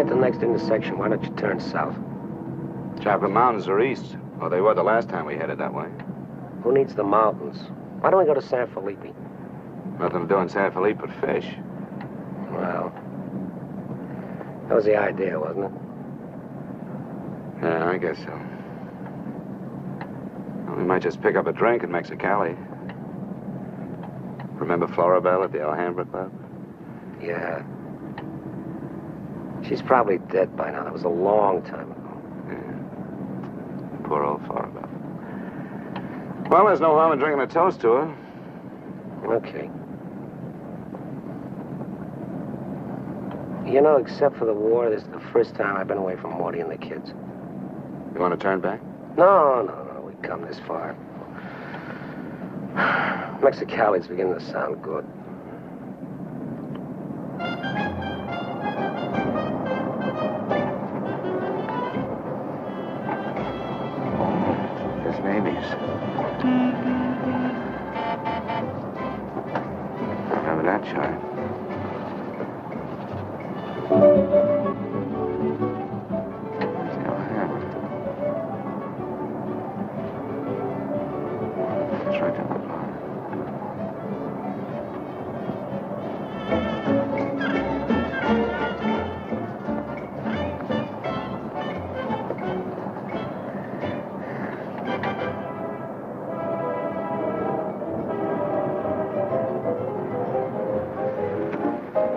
at the next intersection. Why don't you turn south? Chocolate Mountains are east. Well, they were the last time we headed that way. Who needs the mountains? Why don't we go to San Felipe? Nothing to do in San Felipe but fish. Well, that was the idea, wasn't it? Yeah, I guess so. Well, we might just pick up a drink in Mexicali. Remember Floribel at the Alhambra Club? Yeah. She's probably dead by now. That was a long time ago. Yeah. Poor old Floribel. Well, there's no harm in drinking a toast to her. Okay. You know, except for the war, this is the first time I've been away from Morty and the kids. You want to turn back? No. We've come this far. Mexicali's beginning to sound good. There's Mamie's. Remember that chart? It's right down the bottom.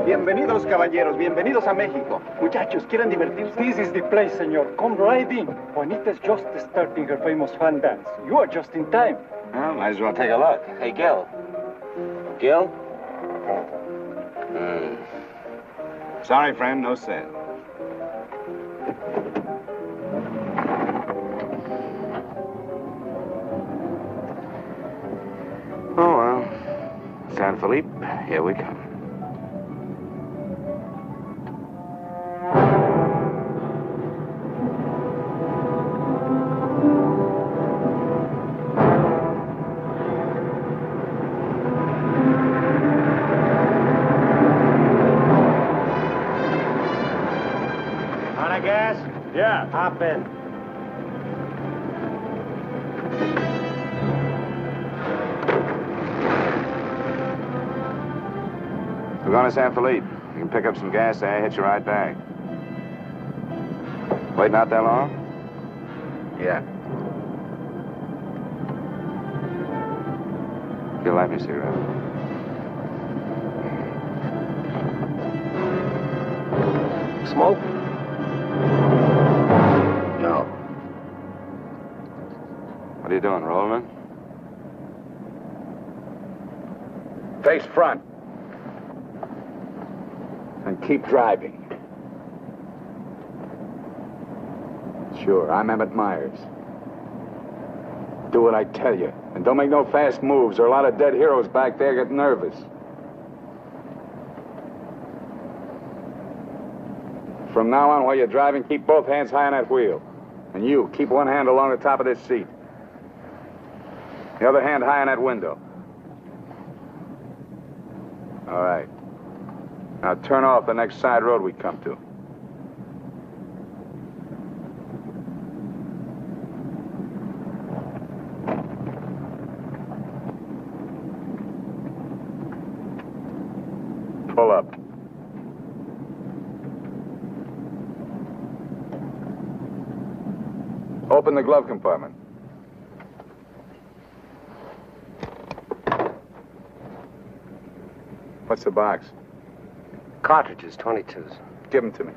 Bienvenidos, caballeros. Bienvenidos a México. Muchachos, ¿quieren divertirse? This is the place, senor. Come right in. Juanita's just starting her famous fan dance. You are just in time. Well, might as well take a look. Hey, Gil. Gil? Sorry, friend, no sale. Oh, well. San Felipe, here we come. Yeah. Hop in. We're going to San Felipe. You can pick up some gas there, hitch a ride back. Waiting out that long? Yeah. You'll light me a cigarette. Smoke? No. What are you doing, rolling? Face front. And keep driving. Sure, I'm Emmett Myers. Do what I tell you. And don't make no fast moves, or a lot of dead heroes back there get nervous. From now on, while you're driving, keep both hands high on that wheel. And you, keep one hand along the top of this seat. The other hand high on that window. All right. Now turn off the next side road we come to. Pull up. Open the glove compartment. What's the box? Cartridges, 22s. Give them to me.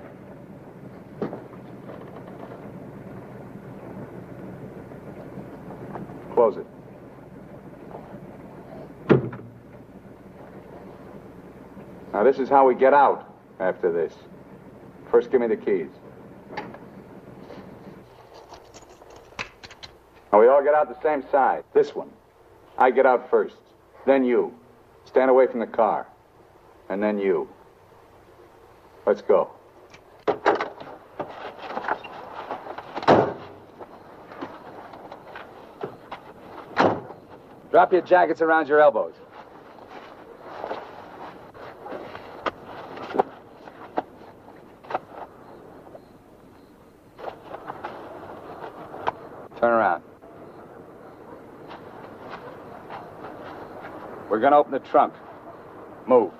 Close it. Now, this is how we get out after this. First, give me the keys. Now, we all get out the same side. This one. I get out first. Then you. Stand away from the car. And then you. Let's go. Drop your jackets around your elbows. We're gonna open the trunk. Move.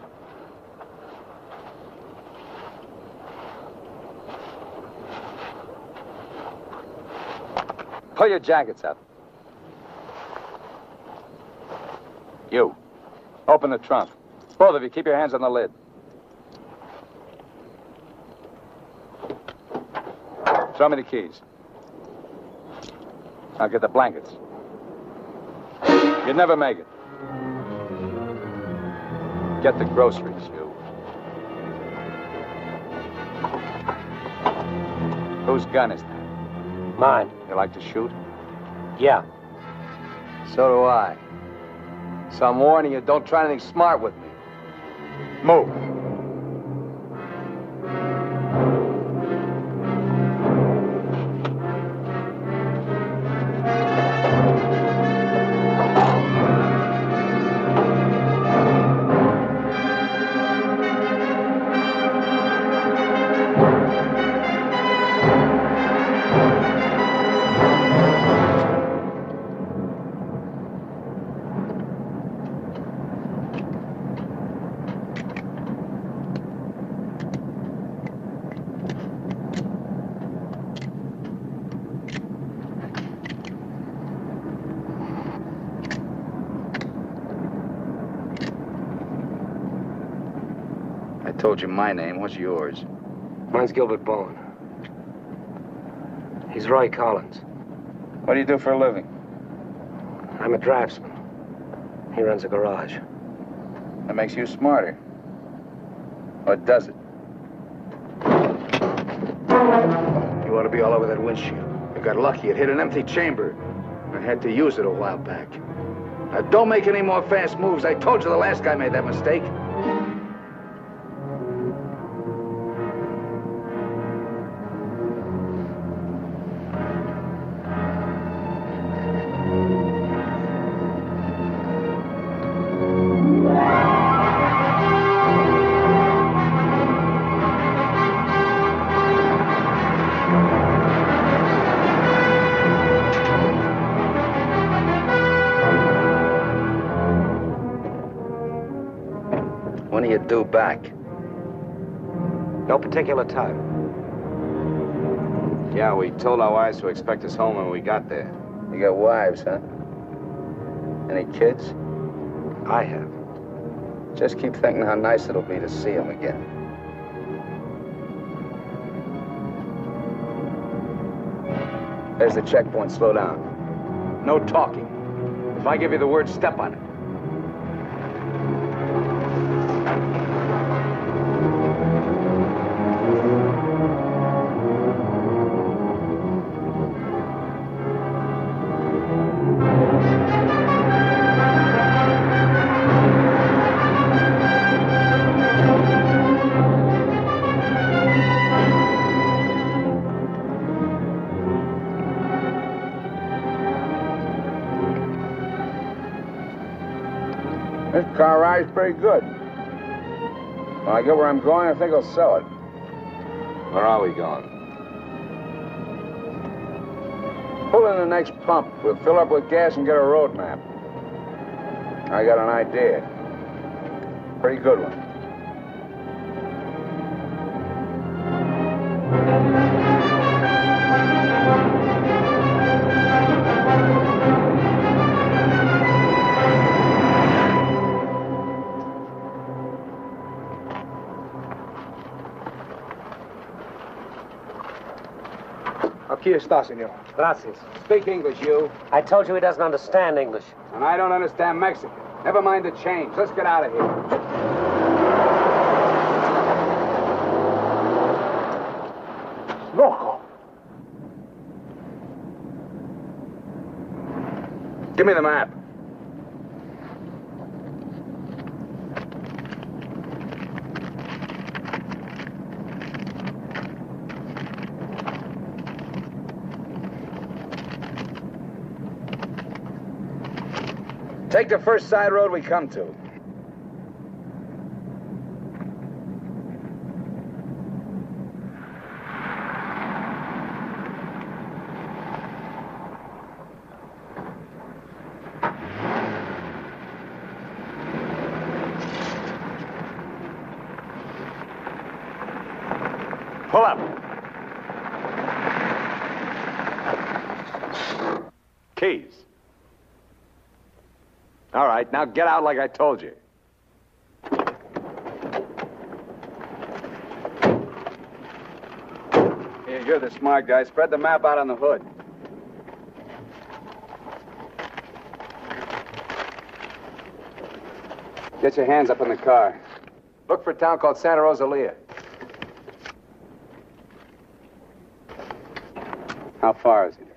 Pull your jackets up. You. Open the trunk. Both of you, keep your hands on the lid. Show me the keys. Now get the blankets. You'd never make it. Get the groceries, you. Whose gun is that? Mine. You like to shoot? Yeah. So do I. So I'm warning you, don't try anything smart with me. Move. I told you my name. What's yours? Mine's Gilbert Bowen. He's Roy Collins. What do you do for a living? I'm a draftsman. He runs a garage. That makes you smarter. Or does it? You ought to be all over that windshield. You got lucky. It hit an empty chamber. I had to use it a while back. Now, don't make any more fast moves. I told you the last guy made that mistake. When are you due back? No particular time. Yeah, we told our wives to expect us home when we got there. You got wives, huh? Any kids? I have. Just keep thinking how nice it'll be to see them again. There's the checkpoint. Slow down. No talking. If I give you the word, step on it. This car ride's pretty good. When I get where I'm going, I think I'll sell it. Where are we going? Pull in the next pump. We'll fill up with gas and get a road map. I got an idea. Pretty good one. Aquí está, senor. Gracias. Speak English, you. I told you he doesn't understand English. And I don't understand Mexican. Never mind the change. Let's get out of here. Loco. Give me the map. Take the first side road we come to. Pull up. Keys. All right, now get out like I told you. Here, you're the smart guy. Spread the map out on the hood. Get your hands up in the car. Look for a town called Santa Rosalia. How far is it?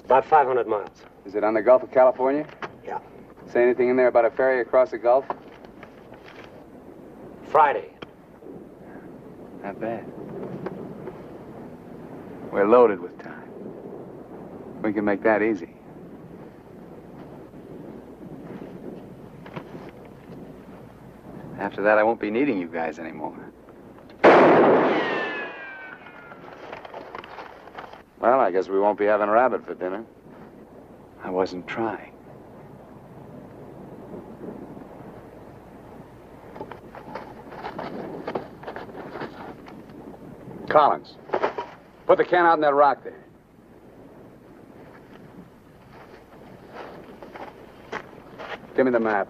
About 500 miles. Is it on the Gulf of California? Yeah. Say anything in there about a ferry across the Gulf? Friday. Not bad. We're loaded with time. We can make that easy. After that, I won't be needing you guys anymore. Well, I guess we won't be having rabbit for dinner. I wasn't trying. Collins, put the can out in that rock there. Give me the map.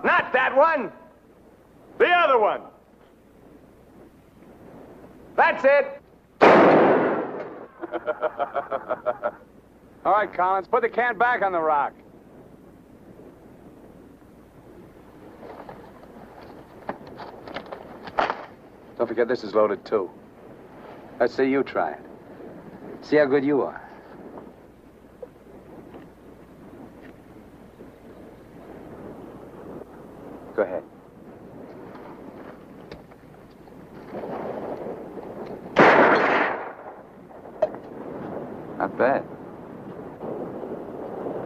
Not that one. The other one. That's it. All right, Collins, put the can back on the rock. Don't forget this is loaded, too. Let's see you try it. See how good you are. Go ahead. Not bad.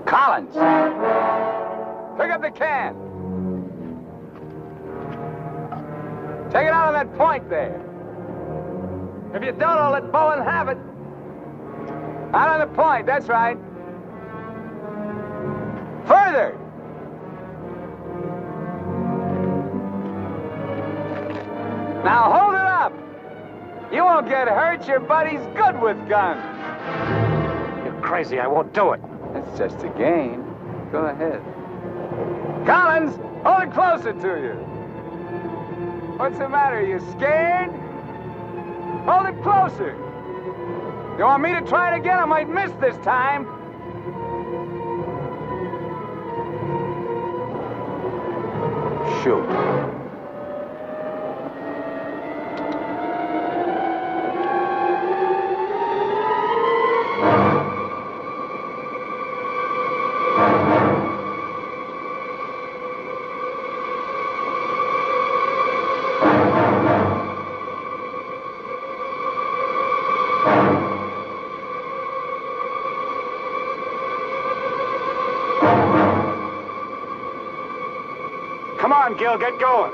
Collins! Pick up the can! Take it out on that point there. If you don't, I'll let Bowen have it. Out on the point, that's right. Further! Now hold it up! You won't get hurt. Your buddy's good with guns. You're crazy. I won't do it. That's just a game. Go ahead. Collins, hold it closer to you. What's the matter? You scared? Hold it closer. You want me to try it again? I might miss this time. Shoot. Come on, Gil, get going.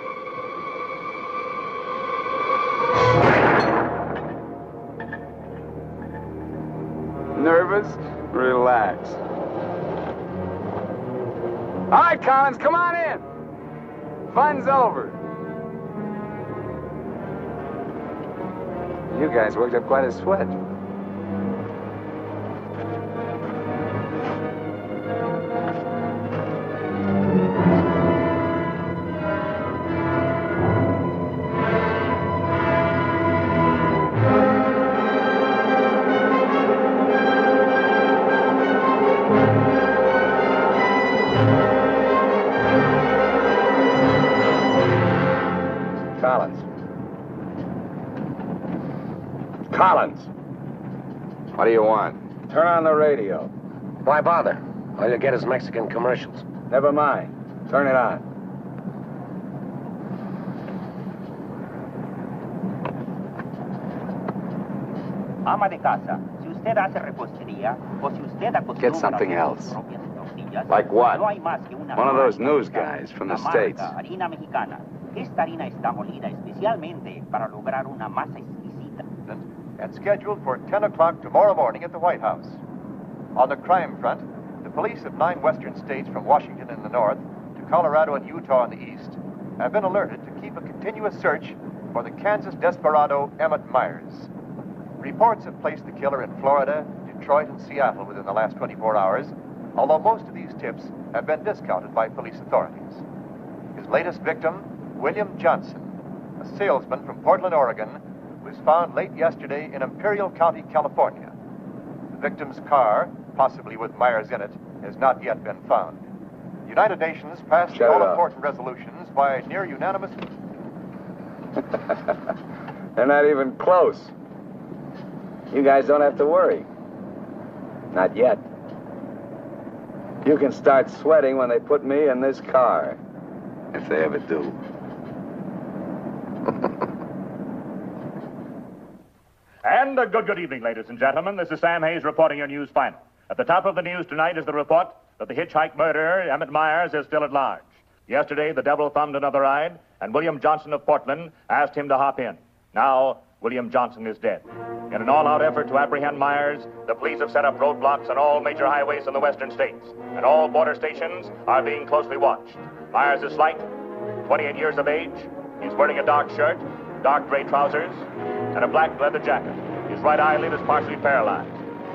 Nervous? Relax. All right, Collins, come on in. Fun's over. You guys worked up quite a sweat. Collins. What do you want? Turn on the radio. Why bother? All you get is Mexican commercials. Never mind. Turn it on. Ama de casa, si usted hace repostería o si usted acostumbra Get something else. Like what? One of those news guys from the States. Harina mexicana. Esta harina está molida especialmente para lograr una masa exquisita. And scheduled for 10 o'clock tomorrow morning at the White House. On the crime front, the police of 9 western states from Washington in the north to Colorado and Utah in the east have been alerted to keep a continuous search for the Kansas desperado Emmett Myers. Reports have placed the killer in Florida, Detroit, and Seattle within the last 24 hours, although most of these tips have been discounted by police authorities. His latest victim, William Johnson, a salesman from Portland, Oregon, was found late yesterday in Imperial County, California. The victim's car, possibly with Myers in it, has not yet been found. The United Nations passed the all-important resolutions by near unanimous... They're not even close. You guys don't have to worry. Not yet. You can start sweating when they put me in this car. If they ever do. And a good evening, ladies and gentlemen. This is Sam Hayes reporting your news final. At the top of the news tonight is the report that the Hitch-Hike murderer, Emmett Myers, is still at large. Yesterday, the devil thumbed another ride, and William Johnson of Portland asked him to hop in. Now, William Johnson is dead. In an all-out effort to apprehend Myers, the police have set up roadblocks on all major highways in the western states, and all border stations are being closely watched. Myers is slight, 28 years of age. He's wearing a dark shirt, dark gray trousers, and a black leather jacket. His right eyelid is partially paralyzed.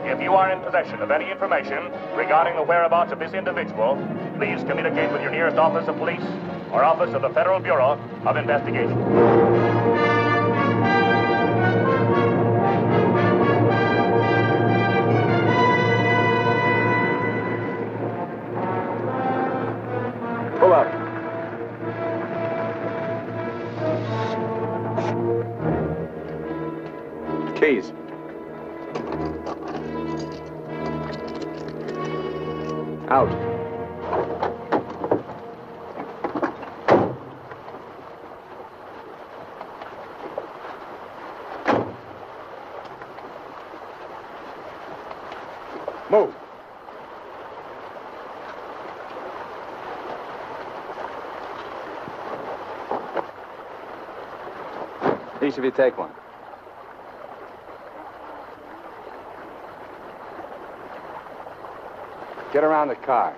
If you are in possession of any information regarding the whereabouts of this individual, please communicate with your nearest office of police or office of the Federal Bureau of Investigation. Pull up. Keys. Out. Move. Each of you take one. Get around the car.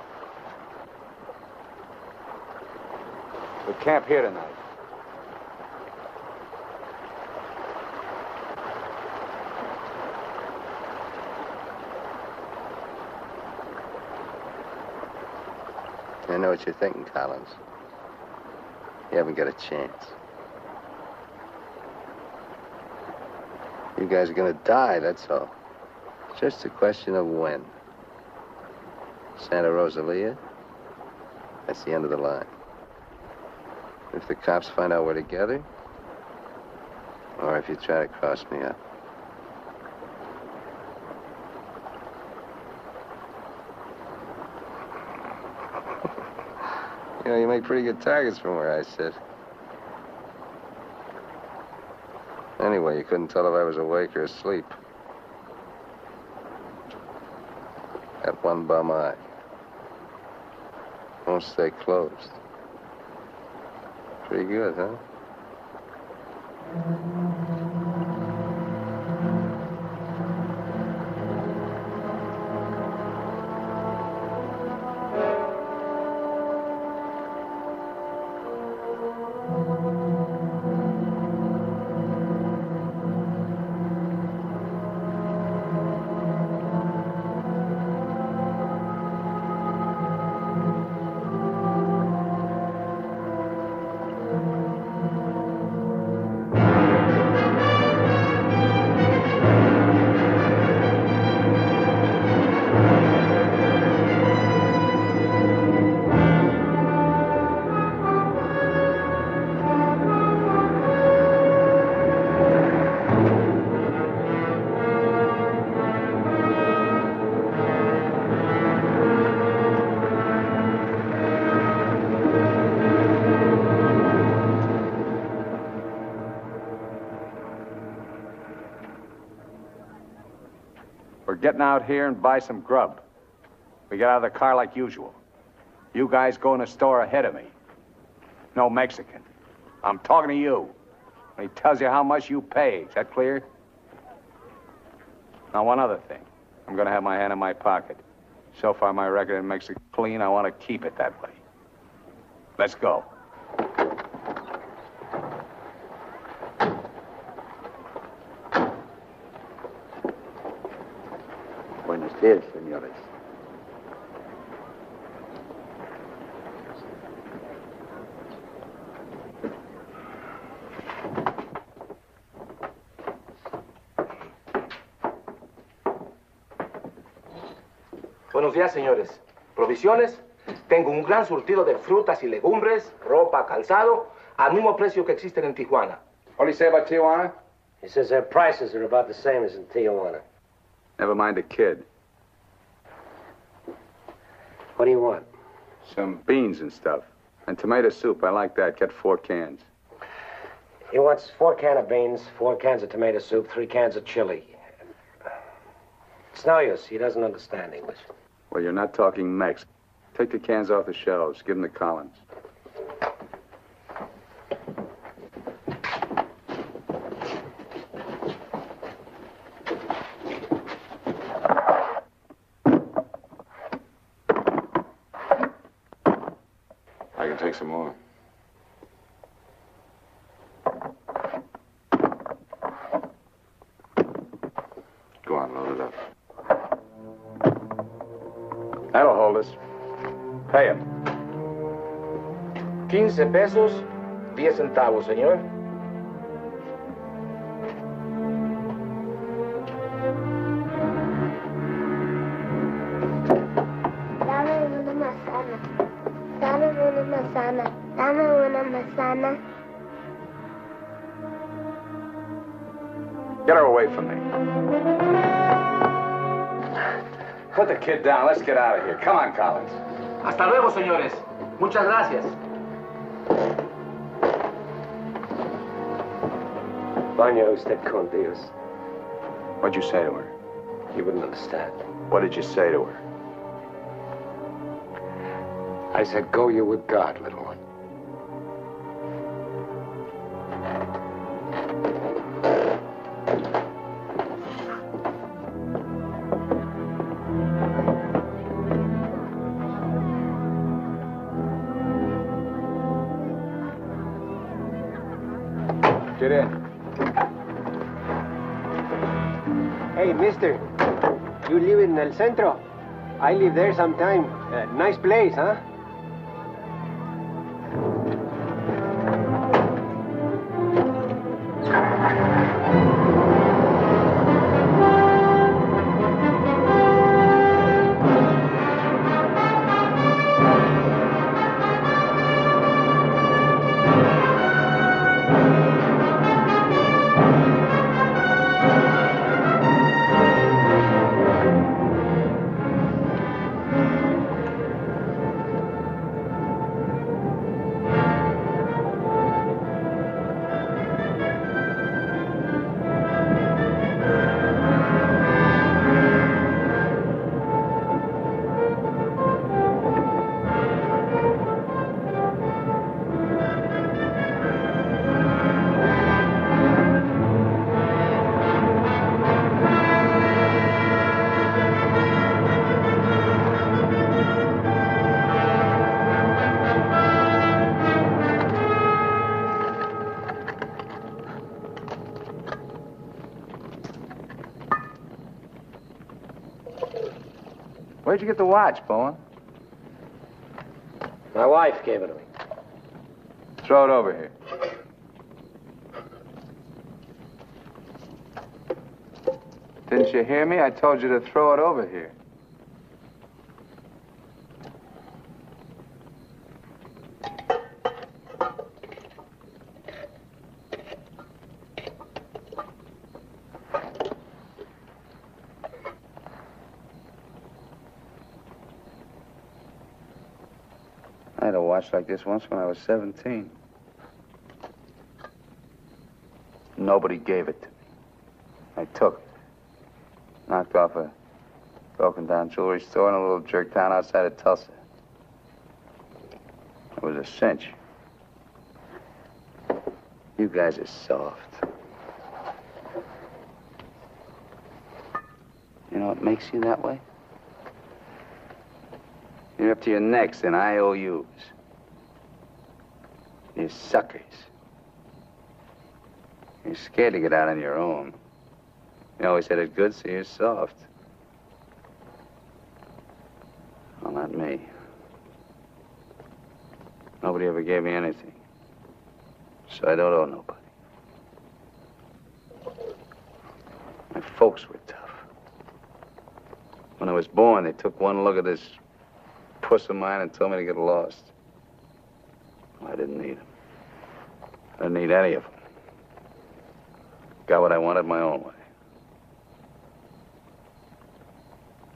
We camp here tonight. I know what you're thinking, Collins. You haven't got a chance. You guys are gonna die, that's all. It's just a question of when. Santa Rosalia, that's the end of the line. If the cops find out we're together, or if you try to cross me up. You know, you make pretty good targets from where I sit. Anyway, you couldn't tell if I was awake or asleep. Got one bum eye. Won't stay closed. Pretty good, huh? We're getting out here and buy some grub. We get out of the car like usual. You guys go in the store ahead of me. No Mexican. I'm talking to you. And he tells you how much you pay. Is that clear? Now, one other thing. I'm going to have my hand in my pocket. So far, my record makes it clean. I want to keep it that way. Let's go. Buenos días, señores. Buenos días, señores. ¿Provisiones? Tengo un gran surtido de frutas y legumbres, ropa, calzado, al mismo precio que existen en Tijuana. What do you say about Tijuana? He says their prices are about the same as in Tijuana. Never mind the kid. What do you want? Some beans and stuff. And tomato soup. I like that. Get 4 cans. He wants 4 cans of beans, 4 cans of tomato soup, 3 cans of chili. It's no use. He doesn't understand English. Well, you're not talking Mex. Take the cans off the shelves. Give them to Collins. I can take some more. Go on, load it up. That'll hold us. Pay him. 15 pesos, 10 centavos, señor. Dame una manzana. Dame una manzana. Dame una manzana. Get her away from me. Put the kid down. Let's get out of here. Come on, Collins. Hasta luego, señores. Muchas gracias. Vaya usted con Dios. What'd you say to her? You wouldn't understand. What did you say to her? I said, go you with God, little one. Get in. Hey, mister. You live in El Centro? I live there sometime. Nice place, huh? Where'd you get the watch, Bowen? My wife gave it to me. Throw it over here. Didn't you hear me? I told you to throw it over here. I had a watch like this once when I was 17. Nobody gave it to me. I took it. Knocked off a broken-down jewelry store in a little jerk town outside of Tulsa. It was a cinch. You guys are soft. You know, what makes you that way? You're up to your necks in IOUs. You're suckers. You're scared to get out on your own. You always had it good, so you're soft. Well, not me. Nobody ever gave me anything. So I don't owe nobody. My folks were tough. When I was born, they took one look at this puss of mine and told me to get lost. Well, I didn't need them. I didn't need any of them. Got what I wanted my own way.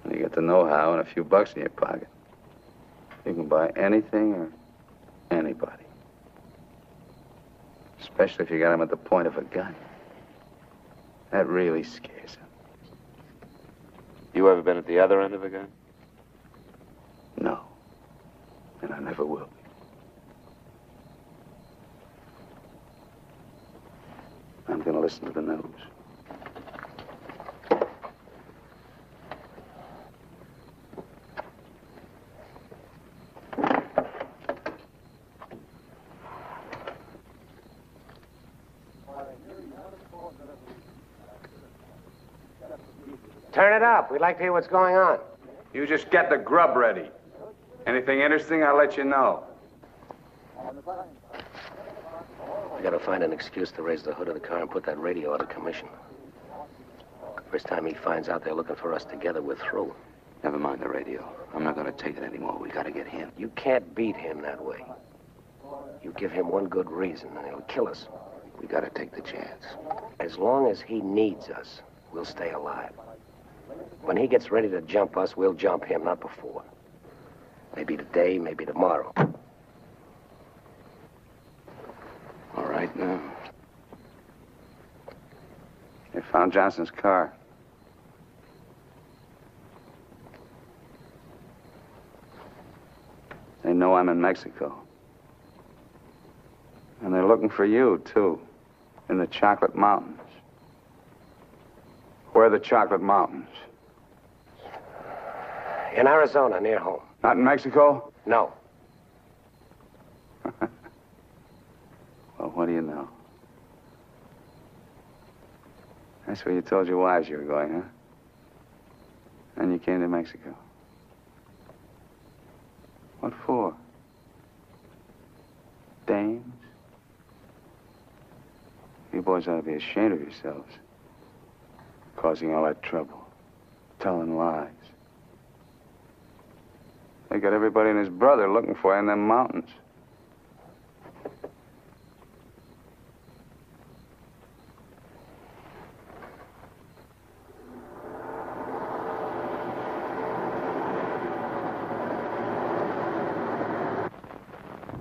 And you get the know-how and a few bucks in your pocket. You can buy anything or anybody. Especially if you got them at the point of a gun. That really scares them. You ever been at the other end of a gun? No. And I never will be. I'm going to listen to the news. Turn it up. We'd like to hear what's going on. You just get the grub ready. Anything interesting, I'll let you know. We gotta find an excuse to raise the hood of the car and put that radio out of commission. First time he finds out they're looking for us together, we're through. Never mind the radio. I'm not going to take it anymore. We got to get him. You can't beat him that way. You give him one good reason, and he'll kill us. We got to take the chance. As long as he needs us, we'll stay alive. When he gets ready to jump us, we'll jump him, not before. Maybe today, maybe tomorrow. All right, now. They found Johnson's car. They know I'm in Mexico. And they're looking for you, too, in the Chocolate Mountains. Where are the Chocolate Mountains? In Arizona, near home. Not in Mexico? No. Well, what do you know? That's where you told your wives you were going, huh? And you came to Mexico. What for? Dames? You boys ought to be ashamed of yourselves. Causing all that trouble. Telling lies. They got everybody and his brother looking for you in them mountains.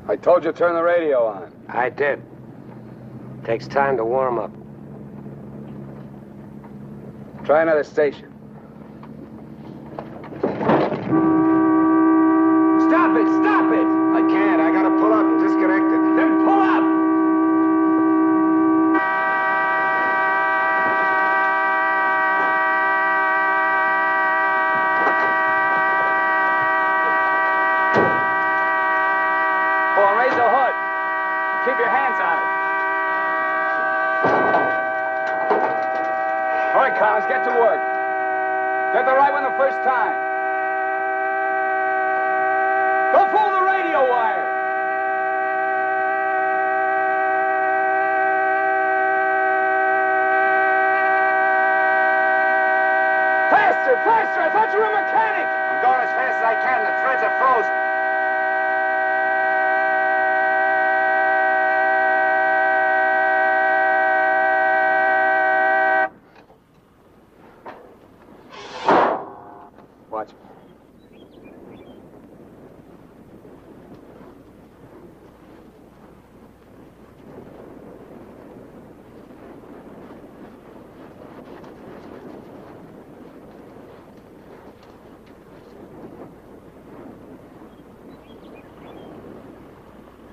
I told you to turn the radio on. I did. Takes time to warm up. Try another station. Stop it! Stop it! I can't. I gotta pull up and disconnect it. Then pull up! Boy, raise the hood. Keep your hands on it. All right, Collins, get to work. Get the right one the first time. Don't fool the radio wire. Faster, faster! I thought you were a mechanic. I'm going as fast as I can. The threads are frozen. Watch.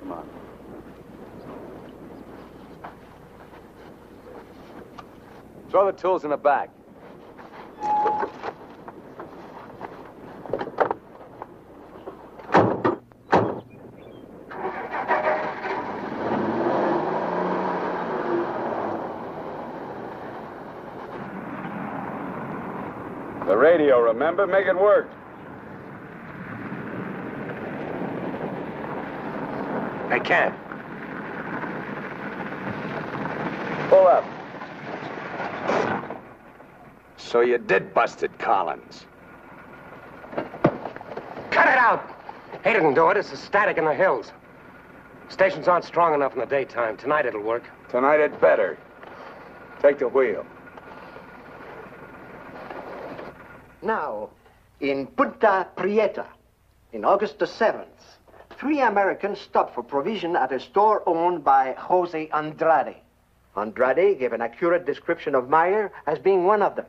Come on. Throw the tools in the back. The radio, remember? Make it work. I can't. Pull up. So you did bust it, Collins. Cut it out! He didn't do it. It's the static in the hills. Stations aren't strong enough in the daytime. Tonight it'll work. Tonight it better. Take the wheel. Now, in Punta Prieta, in August the 7th, 3 Americans stopped for provision at a store owned by Jose Andrade. Andrade gave an accurate description of Meyer as being one of them.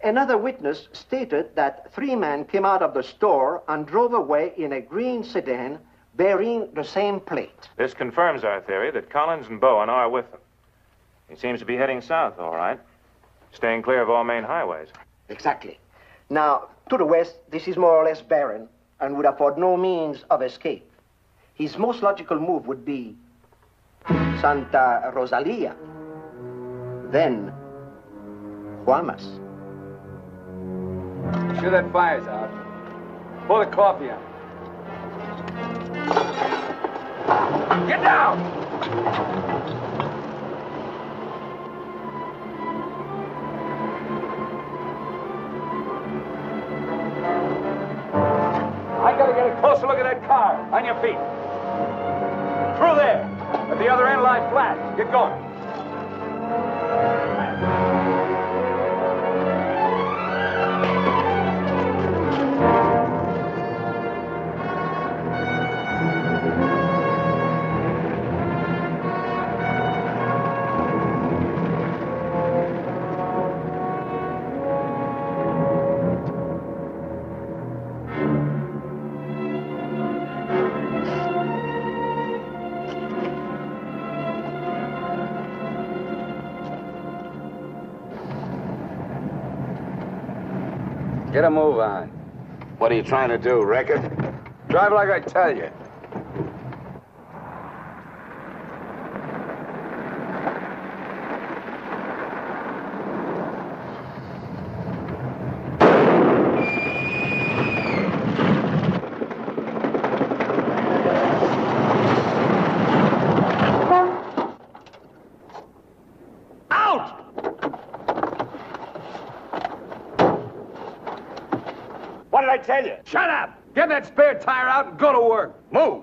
Another witness stated that 3 men came out of the store and drove away in a green sedan bearing the same plate. This confirms our theory that Collins and Bowen are with them. He seems to be heading south, all right, staying clear of all main highways. Exactly. Now, to the west, this is more or less barren and would afford no means of escape. His most logical move would be Santa Rosalia, then Guamas. Sure that fire's out. Pull the coffee out. Get down! I gotta get a closer look at that car. On your feet. Through there. At the other end, lie flat. Get going. Get a move on. What are you trying to do, wreck it? Drive like I tell you. What did I tell you? Shut up! Get that spare tire out and go to work. Move!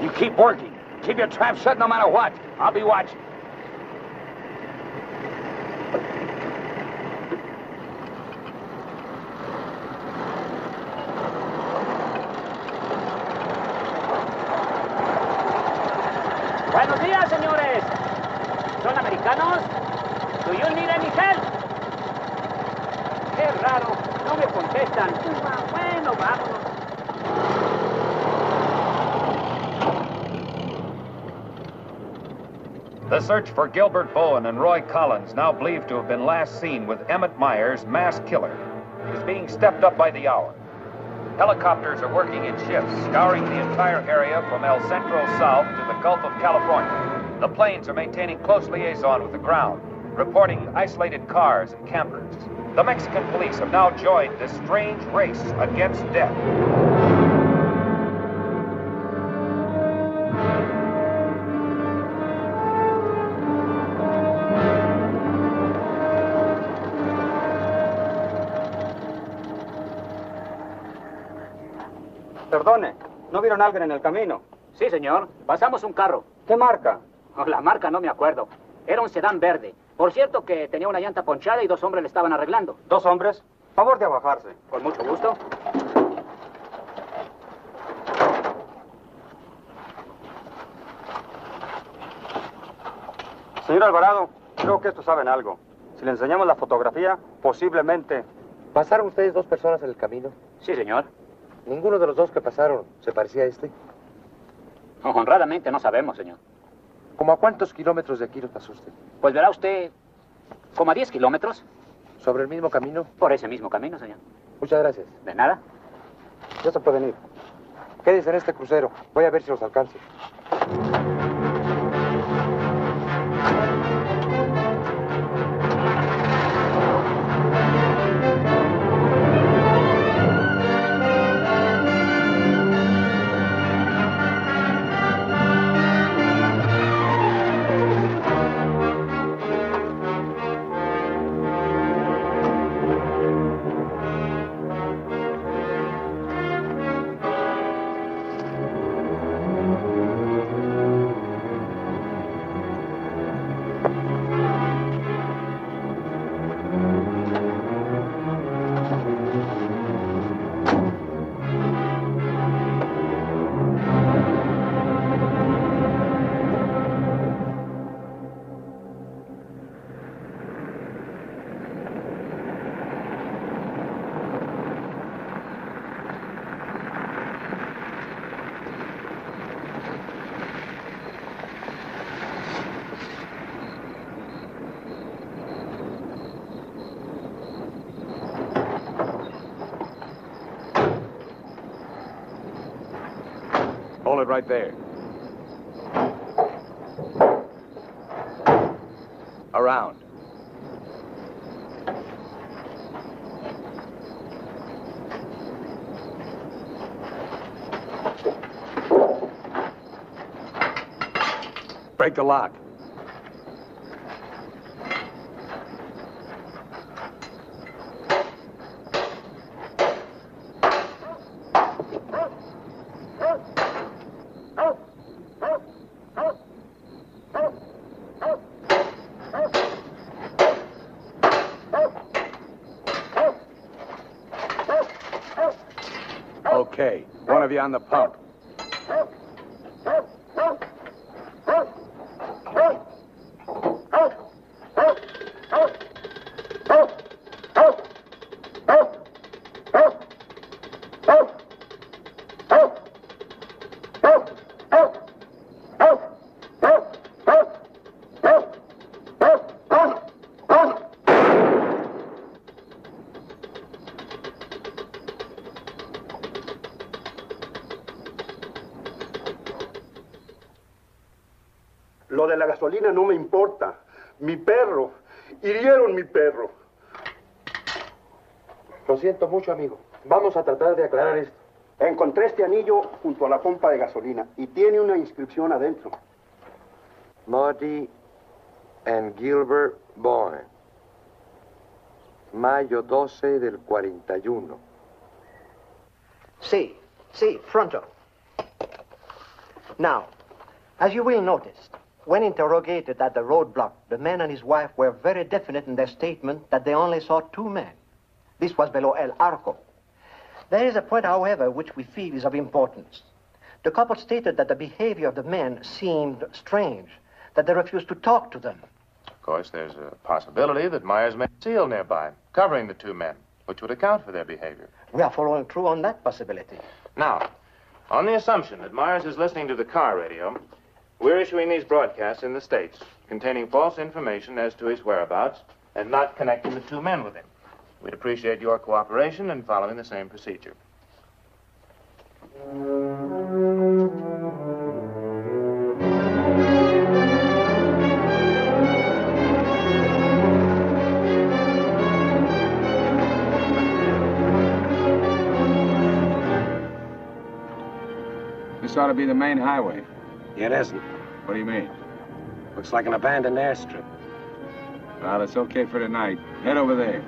You keep working. Keep your trap shut no matter what. I'll be watching. Buenos días, señores. ¿Son americanos? Do you need any help? Qué raro, no me contestan. Bueno, vámonos. The search for Gilbert Bowen and Roy Collins, now believed to have been last seen with Emmett Myers, mass killer, is being stepped up by the hour. Helicopters are working in shifts, scouring the entire area from El Centro south to the Gulf of California. The planes are maintaining close liaison with the ground, reporting isolated cars and campers. The Mexican police have now joined this strange race against death. Perdone, ¿no vieron a alguien en el camino? Sí, señor. Pasamos un carro. ¿Qué marca? Oh, la marca no me acuerdo. Era un sedán verde. Por cierto que tenía una llanta ponchada y 2 hombres le estaban arreglando. ¿2 hombres? Favor de abajarse. Con mucho gusto. Señor Alvarado, creo que estos saben algo. Si le enseñamos la fotografía, posiblemente... ¿Pasaron ustedes 2 personas en el camino? Sí, señor. ¿Ninguno de los 2 que pasaron se parecía a este? Honradamente no sabemos, señor. ¿Cómo a cuántos kilómetros de aquí nos pasó usted? Pues verá usted, como a 10 kilómetros. ¿Sobre el mismo camino? Por ese mismo camino, señor. Muchas gracias. De nada. Ya se pueden ir. Quédense en este crucero. Voy a ver si los alcanzo. Hold it right there. Around. Break the lock. Okay, one of you on the pump. Lo de la gasolina no me importa. Mi perro. Hirieron mi perro. Lo siento mucho, amigo. Vamos a tratar de aclarar esto. Encontré este anillo junto a la pompa de gasolina y tiene una inscripción adentro. Marty and Gilbert Bowen. Mayo 12 del 41. Sí, pronto. Now, as you will notice, when interrogated at the roadblock, the man and his wife were very definite in their statement that they only saw two men. This was below El Arco. There is a point, however, which we feel is of importance. The couple stated that the behavior of the men seemed strange, that they refused to talk to them. Of course, there's a possibility that Myers may have a seal nearby, covering the two men, which would account for their behavior. We are following through on that possibility. Now, on the assumption that Myers is listening to the car radio, we're issuing these broadcasts in the States, containing false information as to his whereabouts and not connecting the two men with him. We'd appreciate your cooperation in following the same procedure. This ought to be the main highway. It isn't. What do you mean? Looks like an abandoned airstrip. Well, it's okay for tonight. Head over there.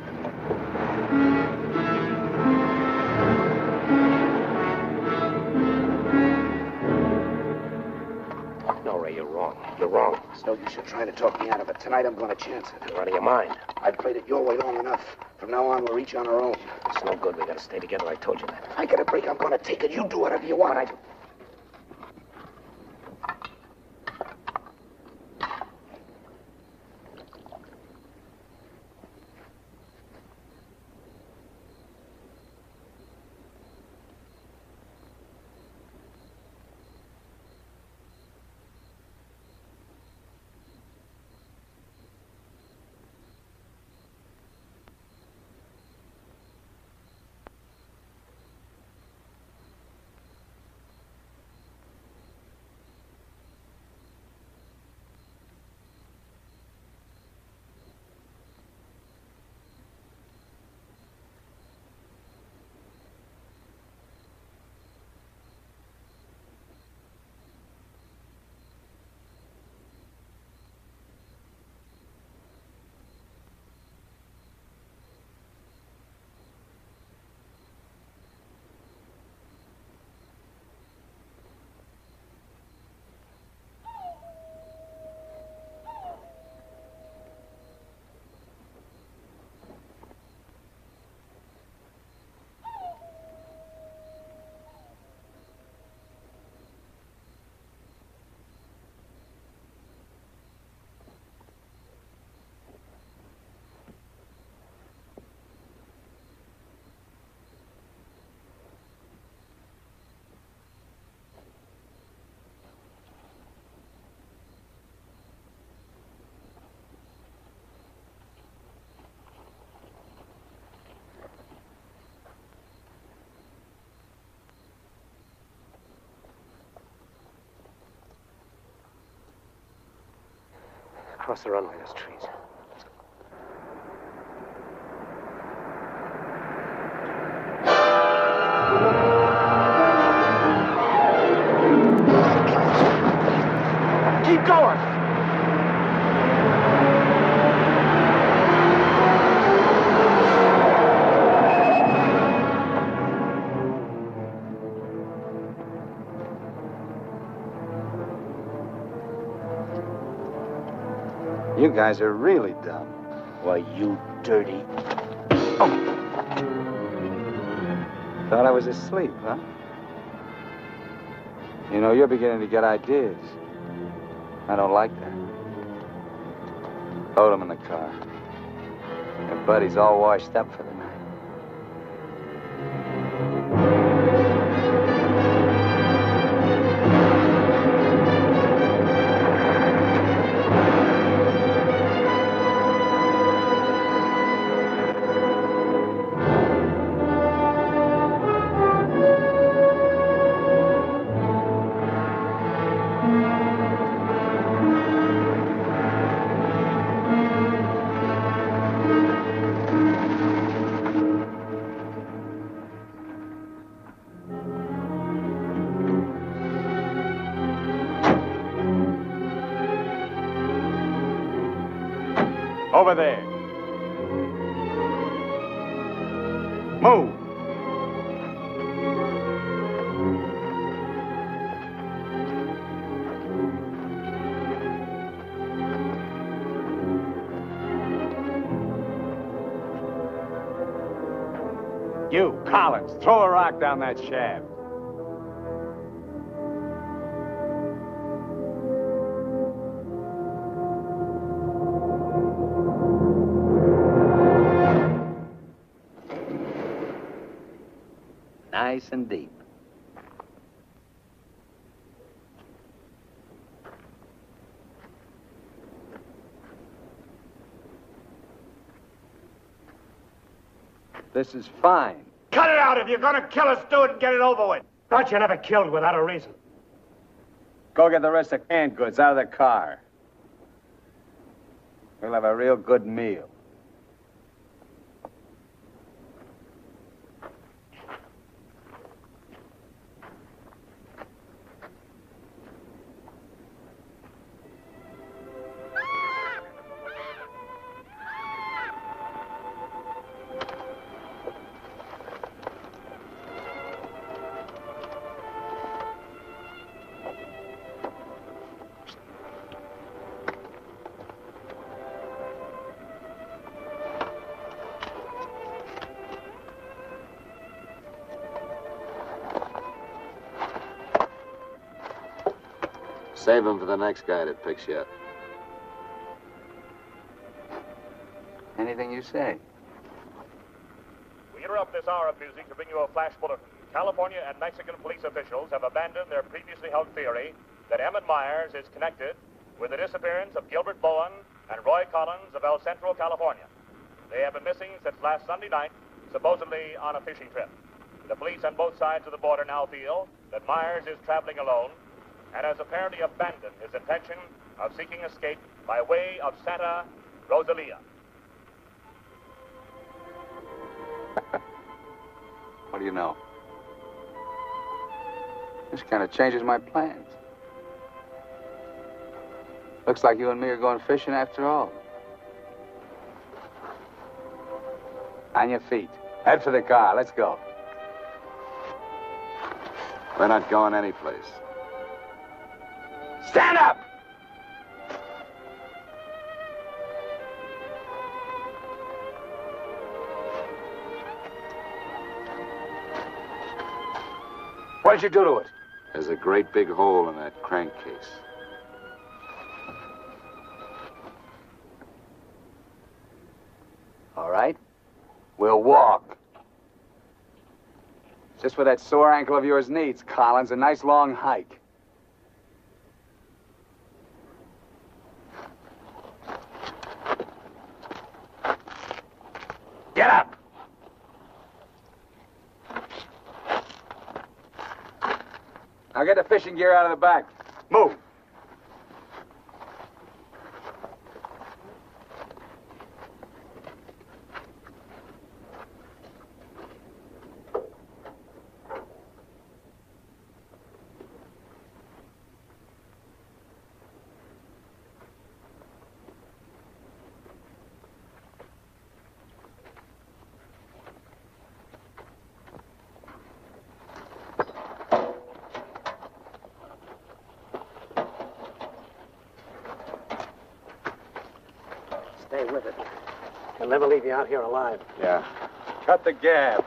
No, Ray, you're wrong. You're wrong. It's no use you trying to talk me out of it. Tonight I'm going to chance it. You're out of your mind. I've played it your way long enough. From now on, we're each on our own. It's no good. We gotta stay together. I told you that. I get a break, I'm going to take it. You do whatever you want. Across the runway, those trees. Keep going! You guys are really dumb. Why, you dirty... Thought I was asleep, huh? You know, you're beginning to get ideas. I don't like that. Load him in the car. Your buddy's all washed up for the night. Over there. Move. You, Collins, throw a rock down that shaft. Nice and deep. This is fine. Cut it out. If you're gonna kill us, do it and get it over with. Thought you never killed without a reason. Go get the rest of canned goods out of the car. We'll have a real good meal. Save him for the next guy that picks you up. Anything you say. We interrupt this hour of music to bring you a flash bulletin. California and Mexican police officials have abandoned their previously held theory that Emmett Myers is connected with the disappearance of Gilbert Bowen and Roy Collins of El Centro, California. They have been missing since last Sunday night, supposedly on a fishing trip. The police on both sides of the border now feel that Myers is traveling alone and has apparently abandoned his intention of seeking escape by way of Santa Rosalia. What do you know? This kind of changes my plans. Looks like you and me are going fishing after all. On your feet. Head for the car. Let's go. We're not going anyplace. Stand up! What did you do to it? There's a great big hole in that crankcase. All right. We'll walk. Just what that sore ankle of yours needs, Collins. A nice long hike. Get up! Now get the fishing gear out of the back. Move. stay with it. He'll never leave you out here alive. Yeah. Cut the gab.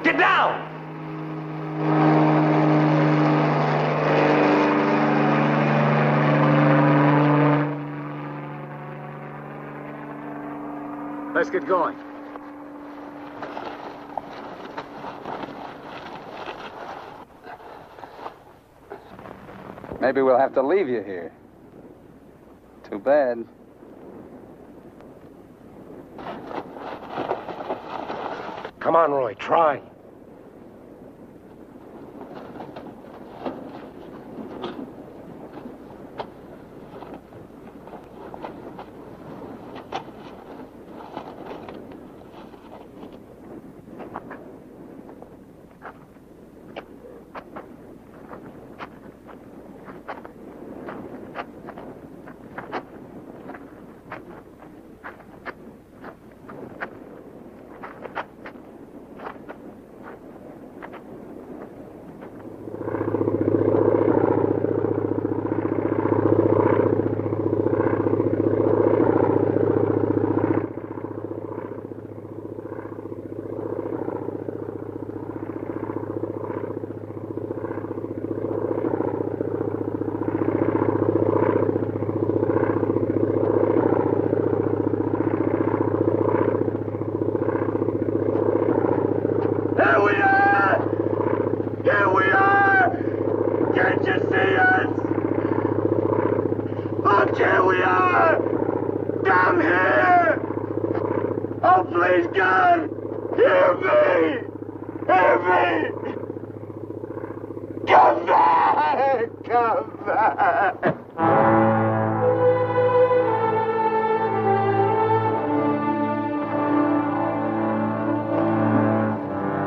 Get down! Let's get going. Maybe we'll have to leave you here. Too bad. Come on, Roy, try.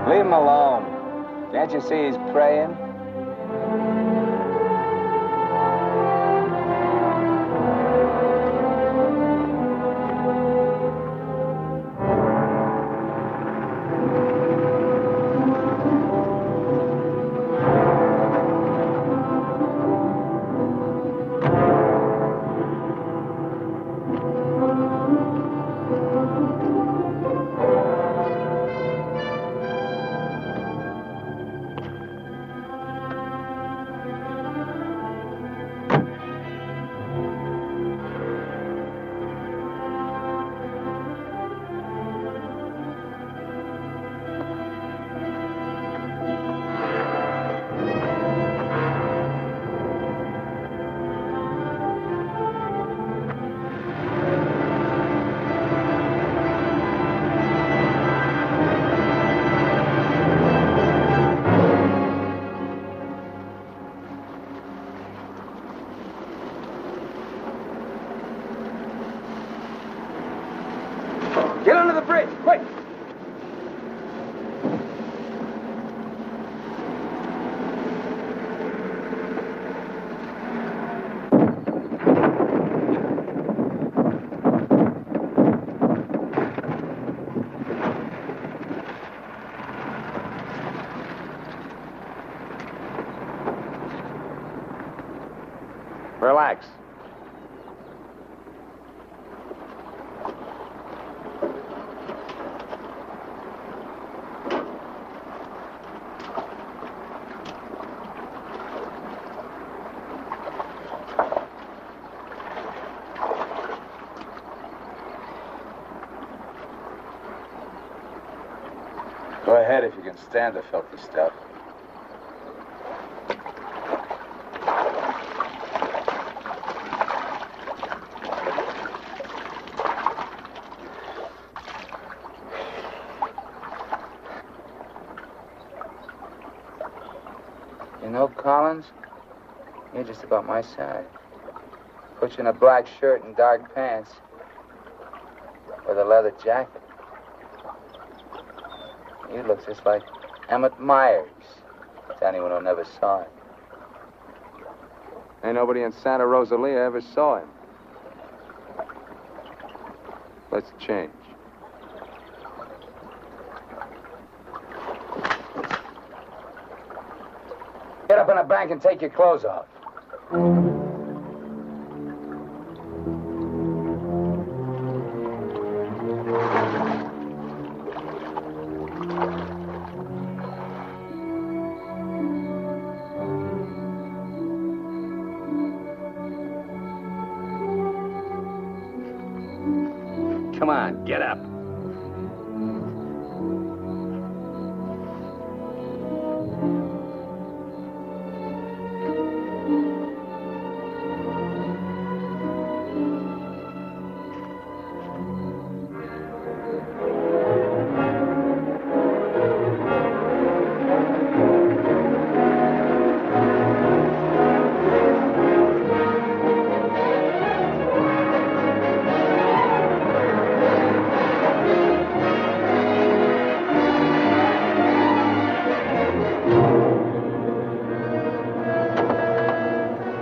Leave him alone. Can't you see he's praying? Get under the bridge, quick! Relax. Go ahead if you can stand the filthy stuff. You know, Collins, you're just about my size. Put you in a black shirt and dark pants with a leather jacket. You look just like Emmett Myers, to anyone who never saw him. Ain't nobody in Santa Rosalia ever saw him. Let's change. up in a bank and take your clothes off. Come on, get up.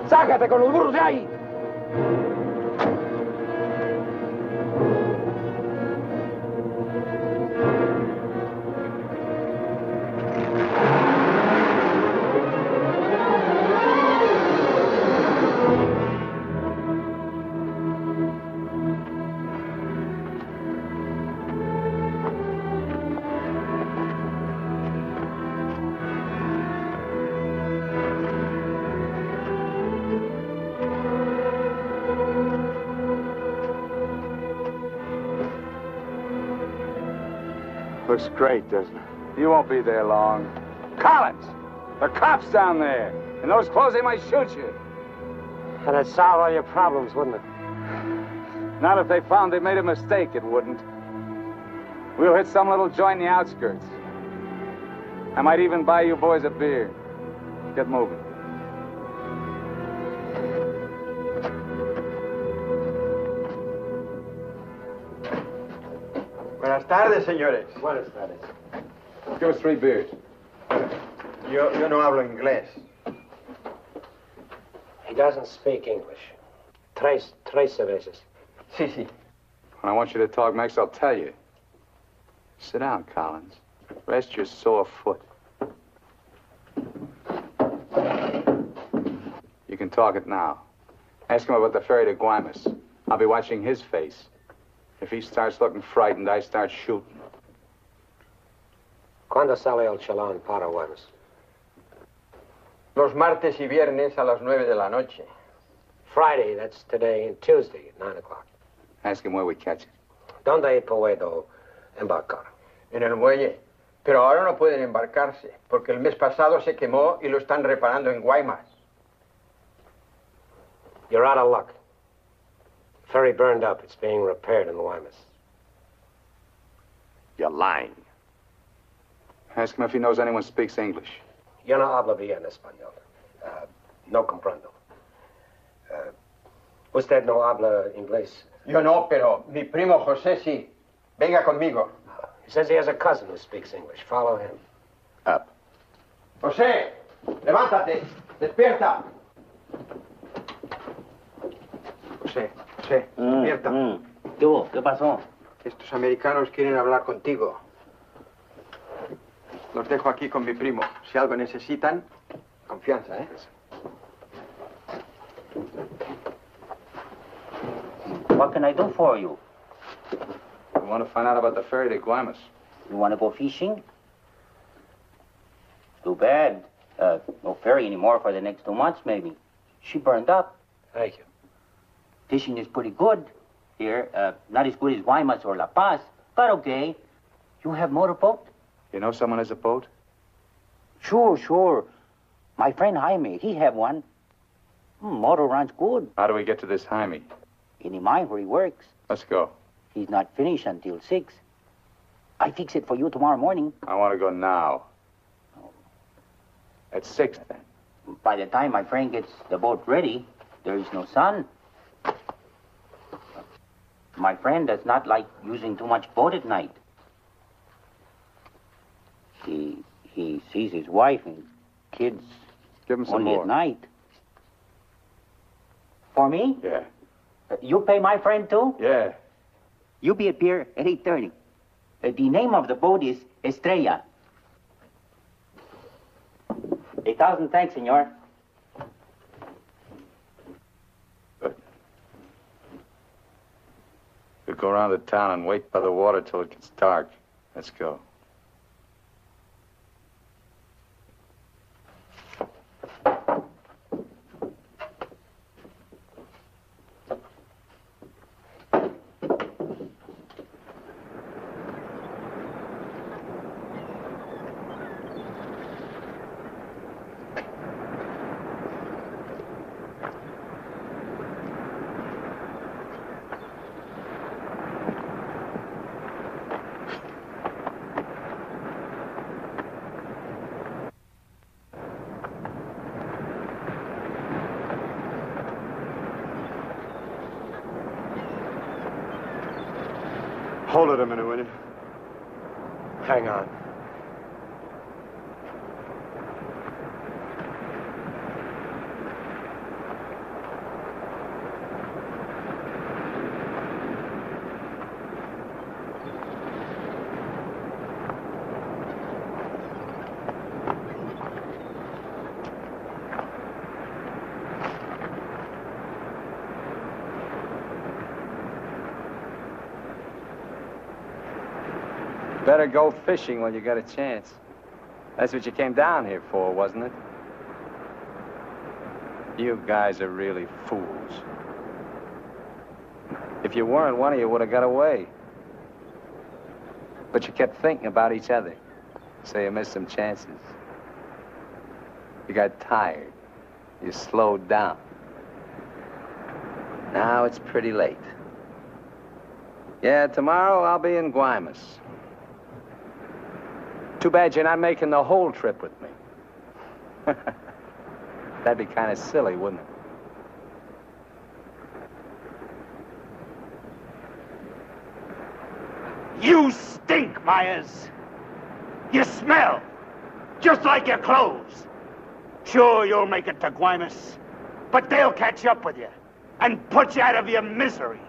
¡Sácate con los burros de ahí! Looks great, doesn't it? You won't be there long. Collins! The cops down there! In those clothes, they might shoot you. That'd solve all your problems, wouldn't it? Not if they found they made a mistake, it wouldn't. We'll hit some little joint in the outskirts. I might even buy you boys a beer. Get moving. Buenas tardes, señores. Buenas tardes. Give us 3 beers. Yo no hablo inglés. He doesn't speak English. Tres cervezas. Sí, sí. When I want you to talk, Max, I'll tell you. Sit down, Collins. Rest your sore foot. You can talk it now. Ask him about the ferry to Guaymas. I'll be watching his face. If he starts looking frightened, I start shooting. ¿Cuándo sale el chalán para Guaymas? Los martes y viernes a las 9 de la noche. Friday, that's today, and Tuesday at 9 o'clock. Ask him where we catch it. ¿Dónde puedo embarcar? En el muelle. Pero ahora no pueden embarcarse, porque el mes pasado se quemó y lo están reparando en Guaymas. You're out of luck. Ferry burned up. It's being repaired in Guaymas. You're lying. Ask him if he knows anyone speaks English. Yo no hablo bien español. No comprendo. ¿Usted no habla inglés? Yo no, pero mi primo José sí. Venga conmigo. He says he has a cousin who speaks English. Follow him. Up. José, levántate. Despierta. José, despierta. ¿Qué pasó? Estos americanos quieren hablar contigo. Los dejo aquí con mi primo. Si algo necesitan, confianza, ¿eh? What can I do for you? We want to find out about the ferry to Guaymas. You want to go fishing? Too bad. No ferry anymore for the next 2 months, maybe. She burned up. Thank you. Fishing is pretty good here. Not as good as Guaymas or La Paz, but okay. You have motorboat? You know someone has a boat? Sure. My friend Jaime, he have one. Motor runs good. How do we get to this Jaime? In the mine where he works. Let's go. He's not finished until 6. I fix it for you tomorrow morning. I want to go now. At 6, then. By the time my friend gets the boat ready, there is no sun. My friend does not like using too much boat at night. He sees his wife and kids Give him some only more. at night. For me? Yeah. You pay my friend too? Yeah. You be at pier at 8:30. The name of the boat is Estrella. 1,000 thanks, senor. We'll go around the town and wait by the water till it gets dark. Let's go. Hold it a minute, will you? Hang on. Better go fishing when you got a chance. That's what you came down here for, wasn't it? You guys are really fools. If you weren't, one of you would have got away. But you kept thinking about each other, so you missed some chances. You got tired. You slowed down. Now it's pretty late. Yeah, tomorrow I'll be in Guaymas. Too bad you're not making the whole trip with me. That'd be kind of silly, wouldn't it? You stink, Myers. You smell, just like your clothes. Sure, you'll make it to Guaymas, but they'll catch up with you and put you out of your misery.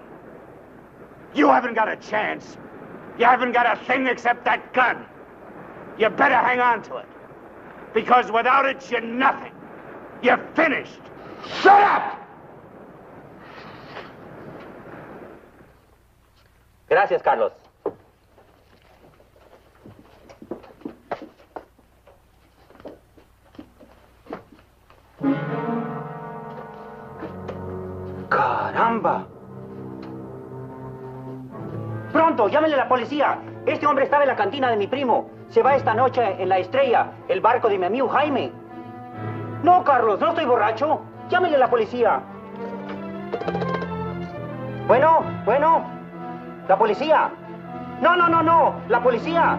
You haven't got a chance. You haven't got a thing except that gun. You better hang on to it, because without it, you're nothing. You're finished. Shut up! Gracias, Carlos. Caramba. Pronto, llámenle a la policía. Este hombre estaba en la cantina de mi primo. Se va esta noche en la Estrella, el barco de mi amigo Jaime. No, Carlos, no estoy borracho. Llámenle a la policía. Bueno, la policía. No, la policía.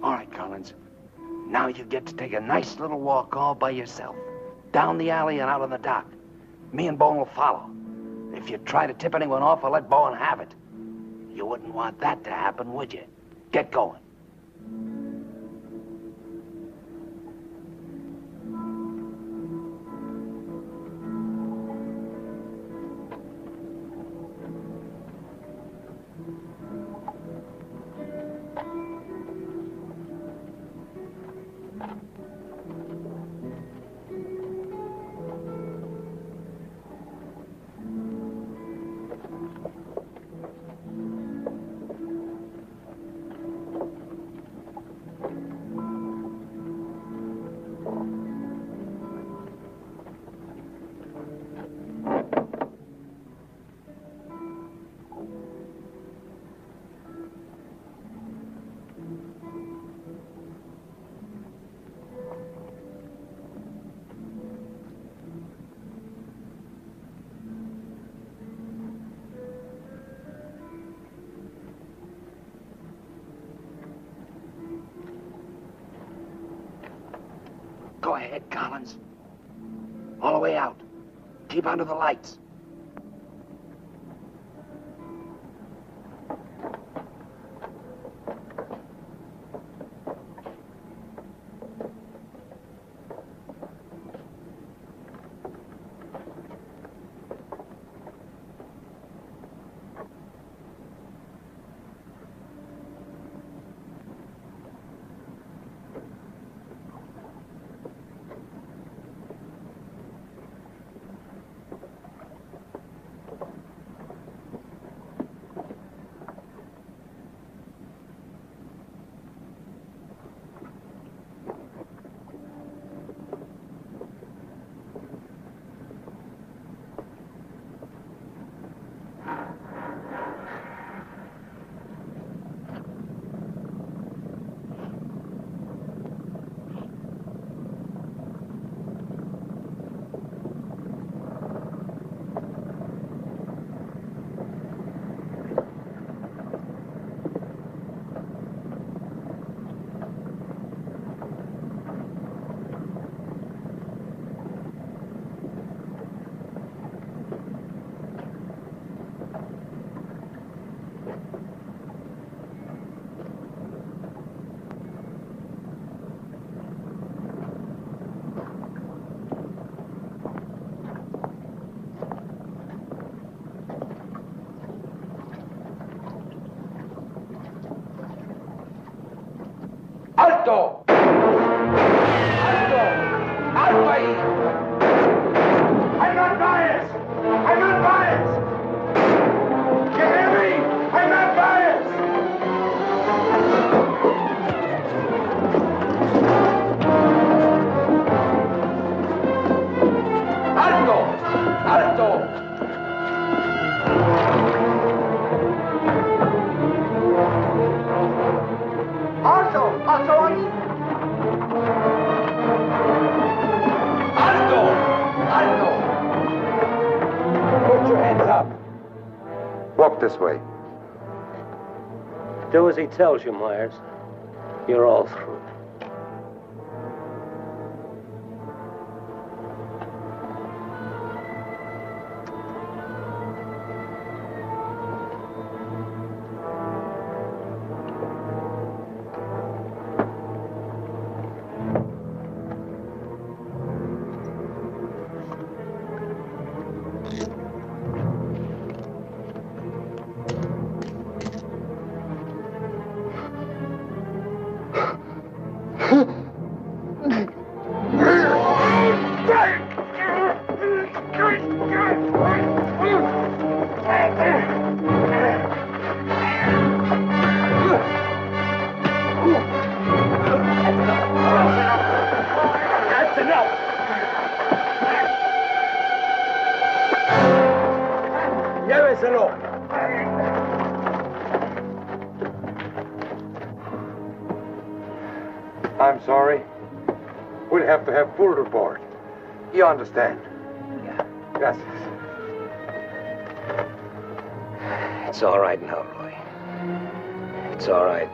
All right, Collins. Now you get to take a nice little walk all by yourself. Down the alley and out on the dock. Me and Bowen will follow. If you try to tip anyone off, I'll let Bowen have it. You wouldn't want that to happen, would you? Get going. ahead, Collins. All the way out. Keep under the lights. ¡Alto! ¡Alto! ¡Alto ahí! I'm not biased! I'm not biased! You hear me? I'm not biased! ¡Alto! ¡Alto! ¡Alto ahí! ¡Alto! ¡Alto! Put your hands up. Walk this way. Do as he tells you, Myers. You're all through. Lléveselo. I'm sorry. We'll have to have full report. You understand? Yeah. Gracias. It's all right now, Roy. It's all right.